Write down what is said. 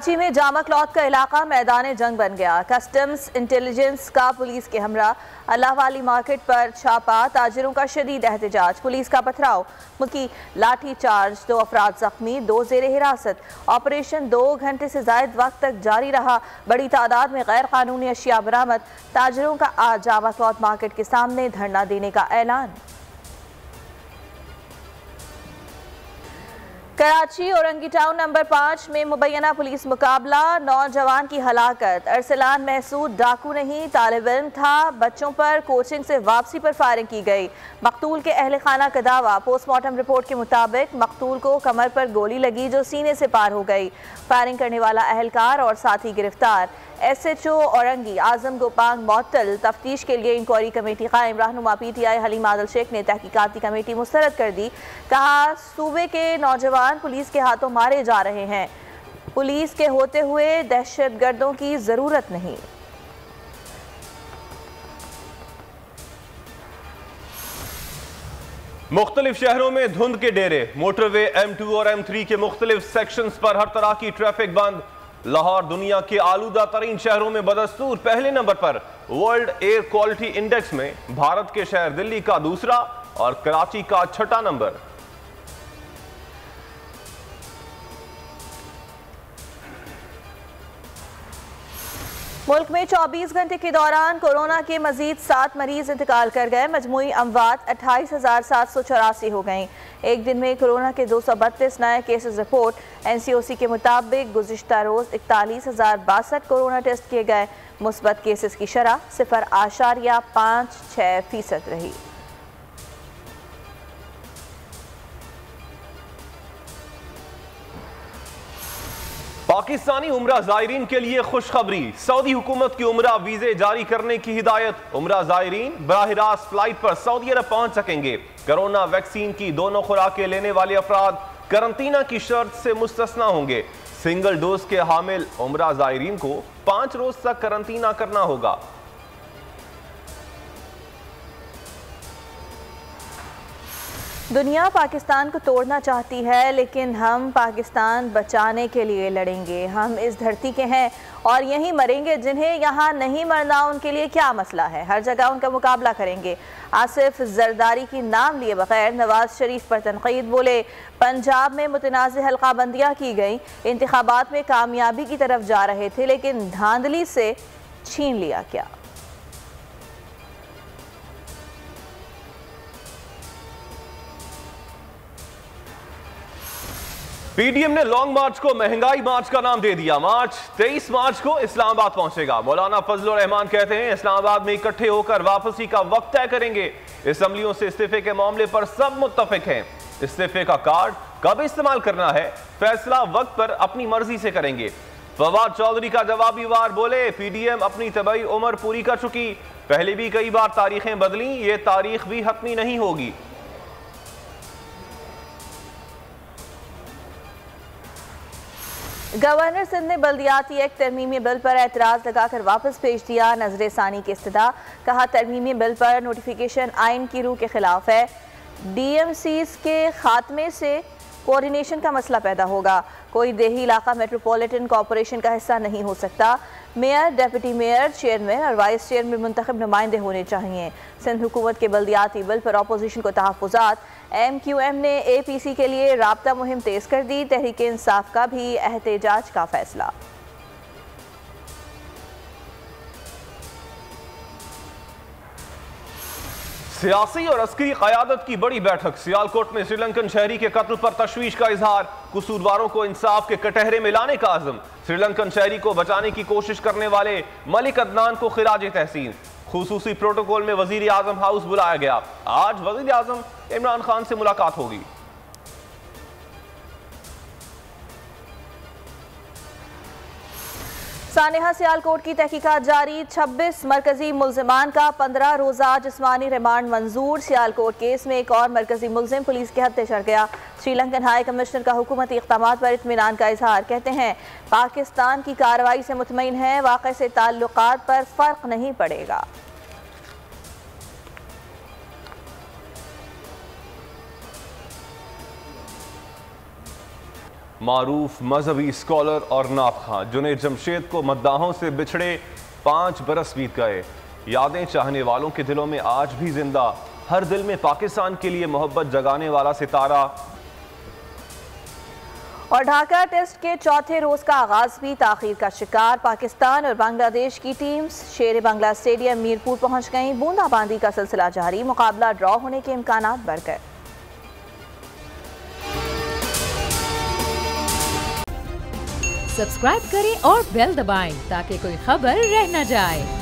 कराची में जामा क्लॉथ का इलाका मैदान जंग बन गया। कस्टम्स इंटेलिजेंस का पुलिस के हमरा अल्लाह वाली मार्केट पर छापा, ताजिरों का शदीद एहतजाज, पुलिस का पथराव, मुल्की लाठी चार्ज, 2 अफराद जख्मी, 2 ज़ेरे हिरासत। ऑपरेशन 2 घंटे से ज़ायद वक्त तक जारी रहा। बड़ी तादाद में गैर कानूनी अशिया बरामद। ताजिरों का आज जामा क्लॉथ मार्केट के सामने धरना देने का ऐलान। कराची औरंगी टाउन नंबर 5 में मुबैना पुलिस मुकाबला, नौजवान की हलाकत। अरसलान महसूद डाकू नहीं, तालिब इल्म था। बच्चों पर कोचिंग से वापसी पर फायरिंग की गई। मकतूल के अहल खाना का दावा। पोस्टमार्टम रिपोर्ट के मुताबिक मकतूल को कमर पर गोली लगी जो सीने से पार हो गई। फायरिंग करने वाला अहलकार और साथी गिरफ्तार। SHO औरंगी आजम गोपांग मअतल। तफ्तीश के लिए इंक्वायरी कमेटी कायम। रहनुमा PTI हलीम आदिल शेख ने तहकीकाती कमेटी मुस्तरद कर दी। कहा, सूबे के नौजवान पुलिस के हाथों मारे जा रहे हैं। पुलिस के होते हुए दहशतगर्दों की जरूरत नहीं। मुख्तलिफ शहरों में धुंध के डेरे। मोटरवे M2 और M3 के मुख्तलिफ सेक्शंस पर हर तरह की ट्रैफिक बंद। लाहौर दुनिया के आलूदा तरीन शहरों में बदस्तूर पहले नंबर पर। वर्ल्ड एयर क्वालिटी इंडेक्स में भारत के शहर दिल्ली का दूसरा और कराची का 6ठा नंबर। मुल्क में 24 घंटे के दौरान कोरोना के मजीद 7 मरीज इंतकाल कर गए। मजमूई अमवात 28,784 हो गई। एक दिन में कोरोना के 232 नए केसेस रिपोर्ट। NCOC के मुताबिक गुज़िश्ता रोज 41,062 कोरोना टेस्ट किए गए। मुस्बत केसेस की शरह 0.56% रही। पाकिस्तानी उम्रा ज़ायरीन के लिए खुशखबरी। सऊदी हुकूमत की उम्रा वीजे जारी करने की हिदायत। उम्रा ज़ायरीन बराह रास्त फ्लाइट पर सऊदी अरब पहुंच सकेंगे। कोरोना वैक्सीन की दोनों खुराकें लेने वाले अफराद करंतना की शर्त से मुस्तस्ना होंगे। सिंगल डोज के हामिल उम्रा ज़ायरीन को 5 रोज तक करंतना करना होगा। दुनिया पाकिस्तान को तोड़ना चाहती है, लेकिन हम पाकिस्तान बचाने के लिए लड़ेंगे। हम इस धरती के हैं और यहीं मरेंगे। जिन्हें यहाँ नहीं मरना उनके लिए क्या मसला है, हर जगह उनका मुकाबला करेंगे। आसिफ जरदारी की नाम लिए बगैर नवाज शरीफ पर तनकीद। बोले, पंजाब में मुतनाज़ हल्काबंदियाँ की गई, इंतखाबात में कामयाबी की तरफ जा रहे थे, लेकिन धांधली से छीन लिया क्या। PDM ने लॉन्ग मार्च को महंगाई मार्च का नाम दे दिया। मार्च 23 मार्च को इस्लामाबाद पहुंचेगा। मौलाना फजलुर रहमान कहते हैं, इस्लामाबाद में इकट्ठे होकर वापसी का वक्त तय करेंगे। असेंबलियों से इस्तीफे के मामले पर सब मुत्तफिक हैं। इस्तीफे का कार्ड कब इस्तेमाल करना है, फैसला वक्त पर अपनी मर्जी से करेंगे। फवाद चौधरी का जवाबी वार। बोले, PDM अपनी तबई उम्र पूरी कर चुकी, पहले भी कई बार तारीखें बदली, ये तारीख भी हतमी नहीं होगी। गवर्नर सिंध ने बल्दियाती एक्ट तरमीमी बिल पर एतराज़ लगाकर वापस भेज दिया। नजर सानी की इस्तदा। कहा, तरमीमी बिल पर नोटिफिकेशन आइन की रूह के खिलाफ है। DMCs के खात्मे से कोऑर्डिनेशन का मसला पैदा होगा। कोई देही इलाका मेट्रोपॉलिटन कॉरपोरेशन का हिस्सा नहीं हो सकता। मेयर, डिप्टी मेयर, चेयरमैन और वाइस चेयरमैन मुंतखब नुमाइंदे होने चाहिए। सिंध हुकूमत के बल्दियाती बिल पर अपोजिशन को तहफ़्फ़ुज़ात। MQM ने APC के लिए राब्ता मुहिम तेज कर दी। तहरीक इंसाफ का भी एहतजाज का फैसला। सियासी और अस्करी क़यादत की बड़ी बैठक। सियालकोट में श्रीलंकन शहरी के कत्ल पर तशवीश का इजहार। कसूरवारों को इंसाफ के कटहरे में लाने का आज़म। श्रीलंकन शहरी को बचाने की कोशिश करने वाले मलिक अदनान को खिराज तहसीन। खुसूसी प्रोटोकॉल में वजीर आजम हाउस बुलाया गया। आज वजीर आजम इमरान खान से मुलाकात होगी। सानेहा सियालकोट की तहकीकात जारी। 26 मरकजी मुल्जिमान का 15 रोज़ा जिस्मानी रिमांड मंजूर। सियालकोट केस में एक और मरकजी मुल्जिम पुलिस के हत्थे चढ़ गया। श्रीलंकन हाई कमिश्नर का हुकूमती इक़दामात पर इत्मीनान का इजहार। कहते हैं, पाकिस्तान की कार्रवाई से मुतमईन है, वाक़े से ताल्लुकात पर फ़र्क नहीं पड़ेगा। मारूफ मजहबी स्कॉलर और नात खां जुनैद जमशेद को मद्दाहों से बिछड़े 5 बरस बीत गए। यादें चाहने वालों के दिलों में आज भी जिंदा, हर दिल में पाकिस्तान के लिए मोहब्बत जगाने वाला सितारा। और ढाका टेस्ट के चौथे रोज का आगाज भी ताखीर का शिकार। पाकिस्तान और बांग्लादेश की टीम्स शेर बांग्ला स्टेडियम मीरपुर पहुंच गईं। बूंदाबांदी का सिलसिला जारी, मुकाबला ड्रॉ होने के इम्कानात बढ़ गए। सब्सक्राइब करें और बेल दबाएं ताकि कोई खबर रह न जाए।